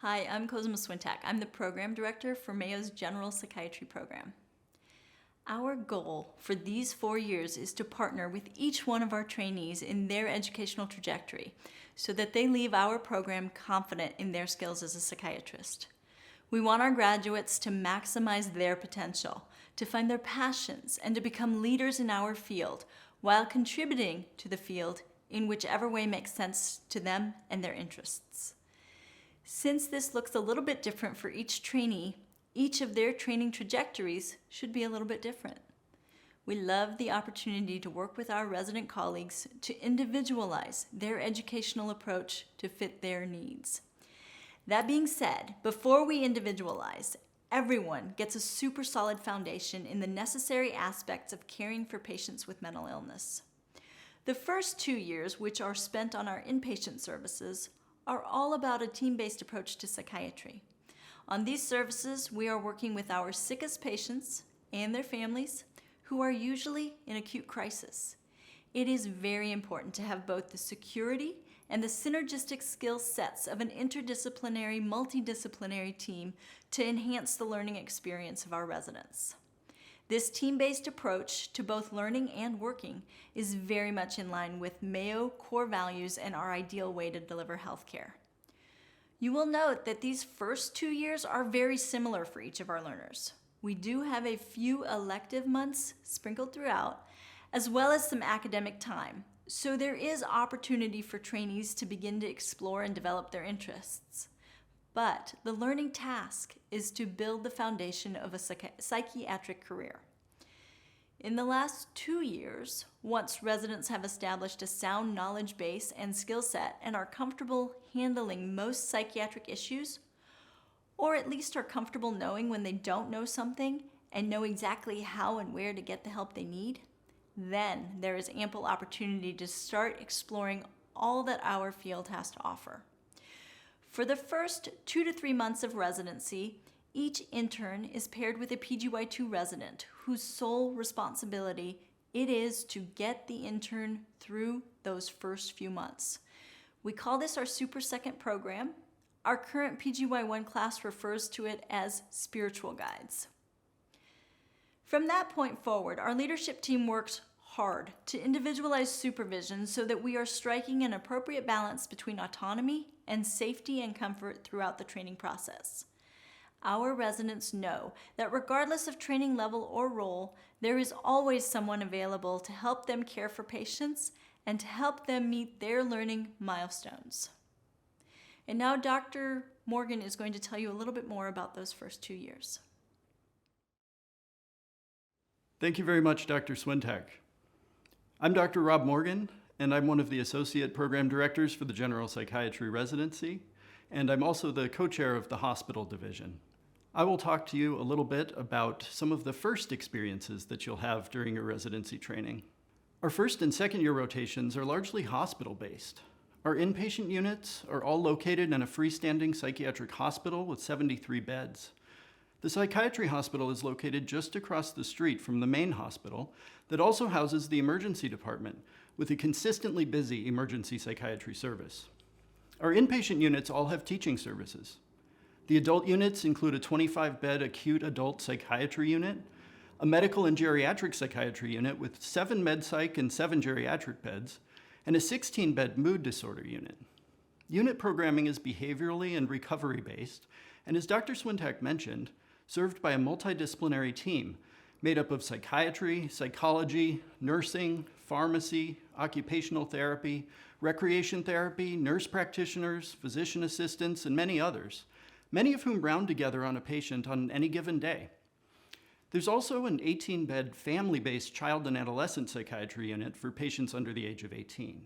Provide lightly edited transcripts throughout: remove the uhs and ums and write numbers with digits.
Hi, I'm Cosima Swintak. I'm the Program Director for Mayo's General Psychiatry Program. Our goal for these 4 years is to partner with each one of our trainees in their educational trajectory so that they leave our program confident in their skills as a psychiatrist. We want our graduates to maximize their potential, to find their passions, and to become leaders in our field while contributing to the field in whichever way makes sense to them and their interests. Since this looks a little bit different for each trainee, each of their training trajectories should be a little bit different. We love the opportunity to work with our resident colleagues to individualize their educational approach to fit their needs. That being said, before we individualize, everyone gets a super solid foundation in the necessary aspects of caring for patients with mental illness. The first 2 years, which are spent on our inpatient services, are all about a team-based approach to psychiatry. On these services, we are working with our sickest patients and their families who are usually in acute crisis. It is very important to have both the security and the synergistic skill sets of an interdisciplinary, multidisciplinary team to enhance the learning experience of our residents. This team-based approach to both learning and working is very much in line with Mayo core values and our ideal way to deliver healthcare. You will note that these first 2 years are very similar for each of our learners. We do have a few elective months sprinkled throughout, as well as some academic time. So there is opportunity for trainees to begin to explore and develop their interests. But the learning task is to build the foundation of a psychiatric career. In the last 2 years, once residents have established a sound knowledge base and skill set and are comfortable handling most psychiatric issues, or at least are comfortable knowing when they don't know something and know exactly how and where to get the help they need, then there is ample opportunity to start exploring all that our field has to offer. For the first 2 to 3 months of residency, each intern is paired with a PGY2 resident whose sole responsibility it is to get the intern through those first few months. We call this our Super Second program. Our current PGY1 class refers to it as spiritual guides. From that point forward, our leadership team works hard to individualize supervision so that we are striking an appropriate balance between autonomy and safety and comfort throughout the training process. Our residents know that regardless of training level or role, there is always someone available to help them care for patients and to help them meet their learning milestones. And now Dr. Morgan is going to tell you a little bit more about those first 2 years. Thank you very much, Dr. Swintak. I'm Dr. Rob Morgan, and I'm one of the Associate Program Directors for the General Psychiatry Residency, and I'm also the co-chair of the Hospital Division. I will talk to you a little bit about some of the first experiences that you'll have during your residency training. Our first and second year rotations are largely hospital-based. Our inpatient units are all located in a freestanding psychiatric hospital with 73 beds. The psychiatry hospital is located just across the street from the main hospital that also houses the emergency department with a consistently busy emergency psychiatry service. Our inpatient units all have teaching services. The adult units include a 25-bed acute adult psychiatry unit, a medical and geriatric psychiatry unit with 7 med psych and 7 geriatric beds, and a 16-bed mood disorder unit. Unit programming is behaviorally and recovery-based, and as Dr. Swintak mentioned, served by a multidisciplinary team made up of psychiatry, psychology, nursing, pharmacy, occupational therapy, recreation therapy, nurse practitioners, physician assistants, and many others, many of whom round together on a patient on any given day. There's also an 18-bed family-based child and adolescent psychiatry unit for patients under the age of 18.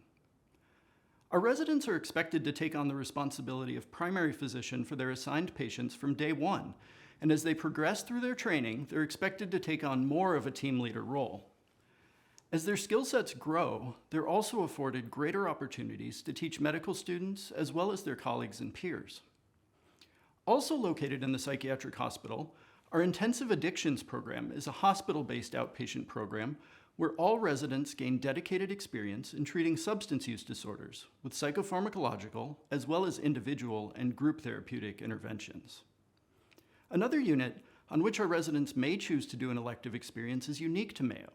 Our residents are expected to take on the responsibility of primary physician for their assigned patients from day one, and as they progress through their training, they're expected to take on more of a team leader role. As their skill sets grow, they're also afforded greater opportunities to teach medical students as well as their colleagues and peers. Also located in the psychiatric hospital, our intensive addictions program is a hospital-based outpatient program where all residents gain dedicated experience in treating substance use disorders with psychopharmacological as well as individual and group therapeutic interventions. Another unit on which our residents may choose to do an elective experience is unique to Mayo.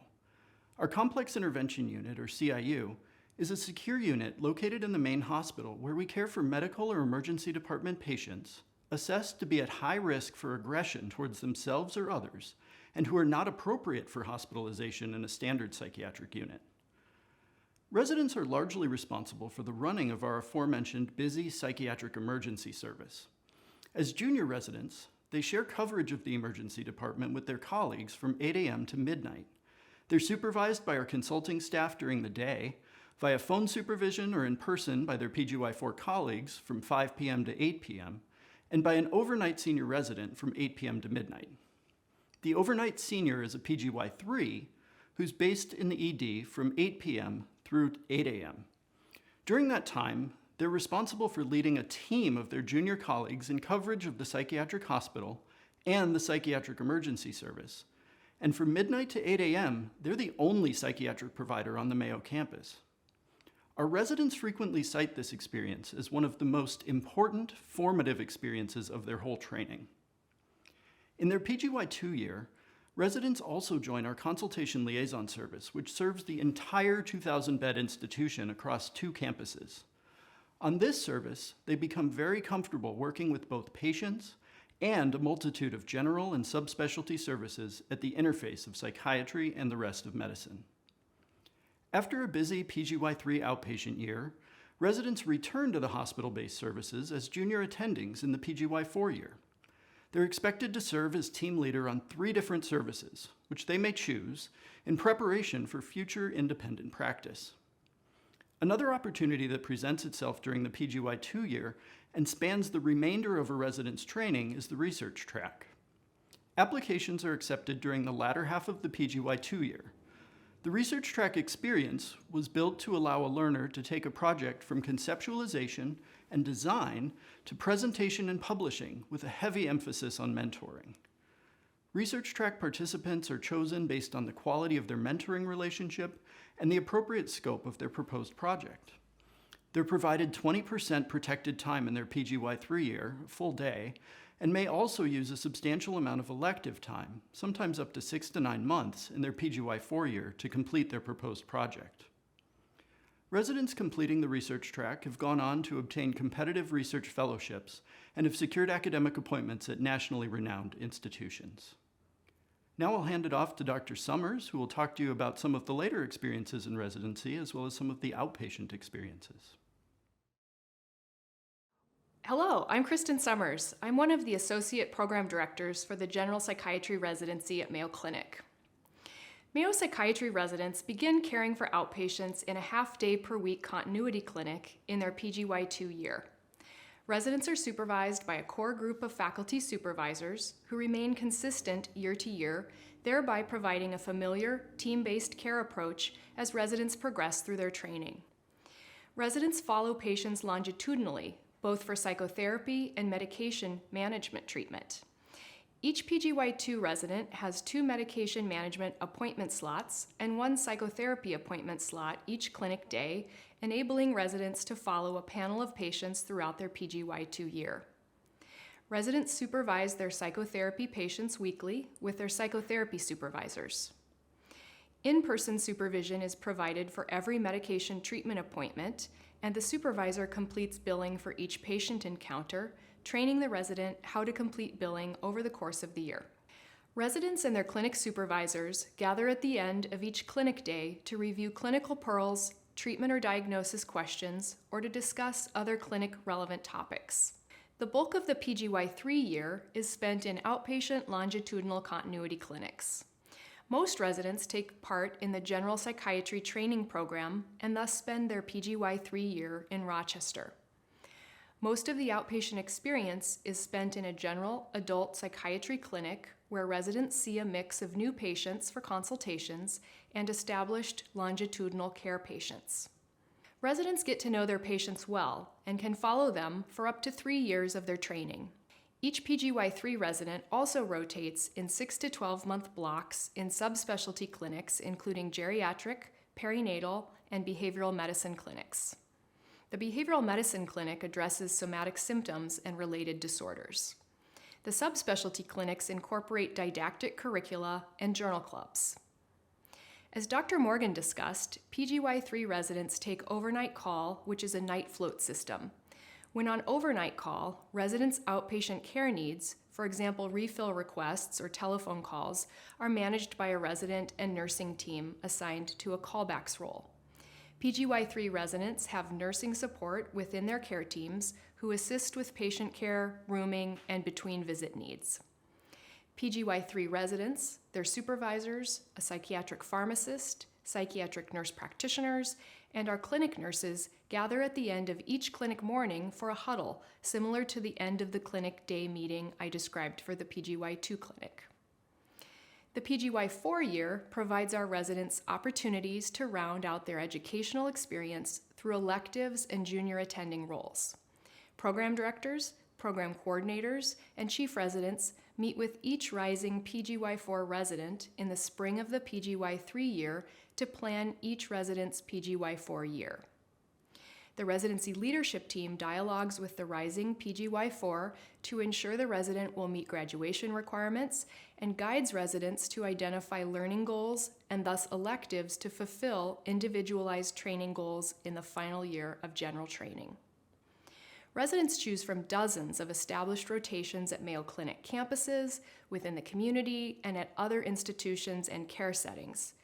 Our Complex Intervention Unit, or CIU, is a secure unit located in the main hospital where we care for medical or emergency department patients assessed to be at high risk for aggression towards themselves or others, and who are not appropriate for hospitalization in a standard psychiatric unit. Residents are largely responsible for the running of our aforementioned busy psychiatric emergency service. As junior residents, they share coverage of the emergency department with their colleagues from 8 a.m. to midnight. They're supervised by our consulting staff during the day, via phone supervision or in person by their PGY4 colleagues from 5 p.m. to 8 p.m., and by an overnight senior resident from 8 p.m. to midnight. The overnight senior is a PGY3 who's based in the ED from 8 p.m. through 8 a.m. During that time, they're responsible for leading a team of their junior colleagues in coverage of the psychiatric hospital and the psychiatric emergency service. And from midnight to 8 a.m., they're the only psychiatric provider on the Mayo campus. Our residents frequently cite this experience as one of the most important, formative experiences of their whole training. In their PGY2 year, residents also join our consultation liaison service, which serves the entire 2,000-bed institution across 2 campuses. On this service, they become very comfortable working with both patients and a multitude of general and subspecialty services at the interface of psychiatry and the rest of medicine. After a busy PGY3 outpatient year, residents return to the hospital-based services as junior attendings in the PGY4 year. They're expected to serve as team leader on 3 different services, which they may choose in preparation for future independent practice. Another opportunity that presents itself during the PGY2 year and spans the remainder of a resident's training is the research track. Applications are accepted during the latter half of the PGY2 year. The research track experience was built to allow a learner to take a project from conceptualization and design to presentation and publishing with a heavy emphasis on mentoring. Research track participants are chosen based on the quality of their mentoring relationship and the appropriate scope of their proposed project. They're provided 20% protected time in their PGY3 year, a full day, and may also use a substantial amount of elective time, sometimes up to 6 to 9 months, in their PGY4 year to complete their proposed project. Residents completing the research track have gone on to obtain competitive research fellowships and have secured academic appointments at nationally renowned institutions. Now I'll hand it off to Dr. Summers, who will talk to you about some of the later experiences in residency, as well as some of the outpatient experiences. Hello, I'm Kristen Summers. I'm one of the Associate Program Directors for the General Psychiatry Residency at Mayo Clinic. Mayo Psychiatry residents begin caring for outpatients in a half-day per week continuity clinic in their PGY2 year. Residents are supervised by a core group of faculty supervisors who remain consistent year to year, thereby providing a familiar, team-based care approach as residents progress through their training. Residents follow patients longitudinally, both for psychotherapy and medication management treatment. Each PGY2 resident has 2 medication management appointment slots and 1 psychotherapy appointment slot each clinic day, enabling residents to follow a panel of patients throughout their PGY2 year. Residents supervise their psychotherapy patients weekly with their psychotherapy supervisors. In-person supervision is provided for every medication treatment appointment, and the supervisor completes billing for each patient encounter, training the resident how to complete billing over the course of the year. Residents and their clinic supervisors gather at the end of each clinic day to review clinical pearls, treatment or diagnosis questions, or to discuss other clinic-relevant topics. The bulk of the PGY3 year is spent in outpatient longitudinal continuity clinics. Most residents take part in the General Psychiatry Training Program and thus spend their PGY3 year in Rochester. Most of the outpatient experience is spent in a general adult psychiatry clinic where residents see a mix of new patients for consultations and established longitudinal care patients. Residents get to know their patients well and can follow them for up to 3 years of their training. Each PGY3 resident also rotates in 6 to 12-month blocks in subspecialty clinics, including geriatric, perinatal, and behavioral medicine clinics. The behavioral medicine clinic addresses somatic symptoms and related disorders. The subspecialty clinics incorporate didactic curricula and journal clubs. As Dr. Morgan discussed, PGY3 residents take overnight call, which is a night float system. When on overnight call, residents' outpatient care needs, for example, refill requests or telephone calls, are managed by a resident and nursing team assigned to a callbacks role. PGY3 residents have nursing support within their care teams who assist with patient care, rooming, and between visit needs. PGY3 residents, their supervisors, a psychiatric pharmacist, psychiatric nurse practitioners, and our clinic nurses gather at the end of each clinic morning for a huddle, similar to the end of the clinic day meeting I described for the PGY2 clinic. The PGY4 year provides our residents opportunities to round out their educational experience through electives and junior attending roles. Program directors, program coordinators, and chief residents meet with each rising PGY4 resident in the spring of the PGY3 year to plan each resident's PGY4 year. The residency leadership team dialogues with the rising PGY4 to ensure the resident will meet graduation requirements and guides residents to identify learning goals and thus electives to fulfill individualized training goals in the final year of general training. Residents choose from dozens of established rotations at Mayo Clinic campuses, within the community, and at other institutions and care settings.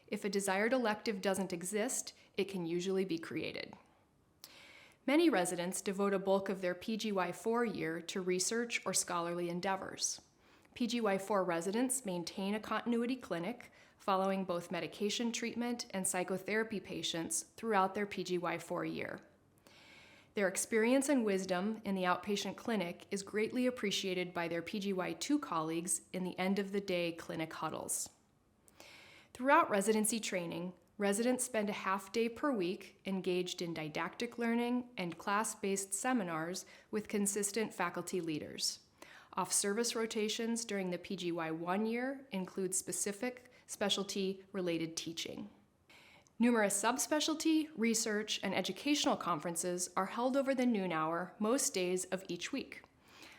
If a desired elective doesn't exist, it can usually be created. Many residents devote a bulk of their PGY4 year to research or scholarly endeavors. PGY4 residents maintain a continuity clinic, following both medication treatment and psychotherapy patients throughout their PGY4 year. Their experience and wisdom in the outpatient clinic is greatly appreciated by their PGY2 colleagues in the end-of-the-day clinic huddles. Throughout residency training, residents spend a half day per week engaged in didactic learning and class-based seminars with consistent faculty leaders. Off-service rotations during the PGY1 year include specific specialty-related teaching. Numerous subspecialty, research, and educational conferences are held over the noon hour most days of each week.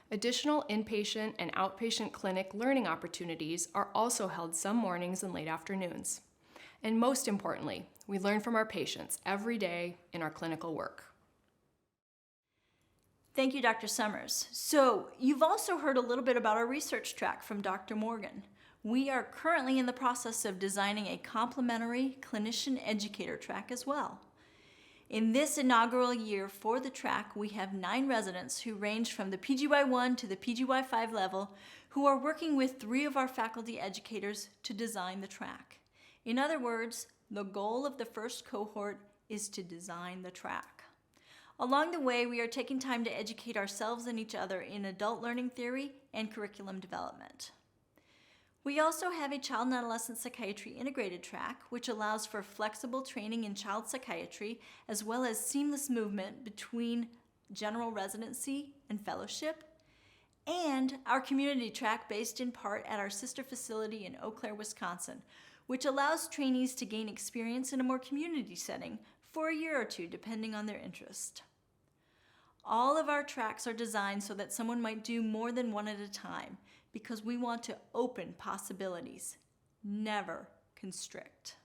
Additional inpatient and outpatient clinic learning opportunities are also held some mornings and late afternoons. And most importantly, we learn from our patients every day in our clinical work. Thank you, Dr. Summers. So you've also heard a little bit about our research track from Dr. Morgan. We are currently in the process of designing a complementary clinician educator track as well. In this inaugural year for the track, we have 9 residents who range from the PGY1 to the PGY5 level who are working with 3 of our faculty educators to design the track. In other words, the goal of the first cohort is to design the track. Along the way, we are taking time to educate ourselves and each other in adult learning theory and curriculum development. We also have a child and adolescent psychiatry integrated track, which allows for flexible training in child psychiatry, as well as seamless movement between general residency and fellowship, and our community track based in part at our sister facility in Eau Claire, Wisconsin, which allows trainees to gain experience in a more community setting for a year or 2, depending on their interest. All of our tracks are designed so that someone might do more than one at a time, because we want to open possibilities, never constrict.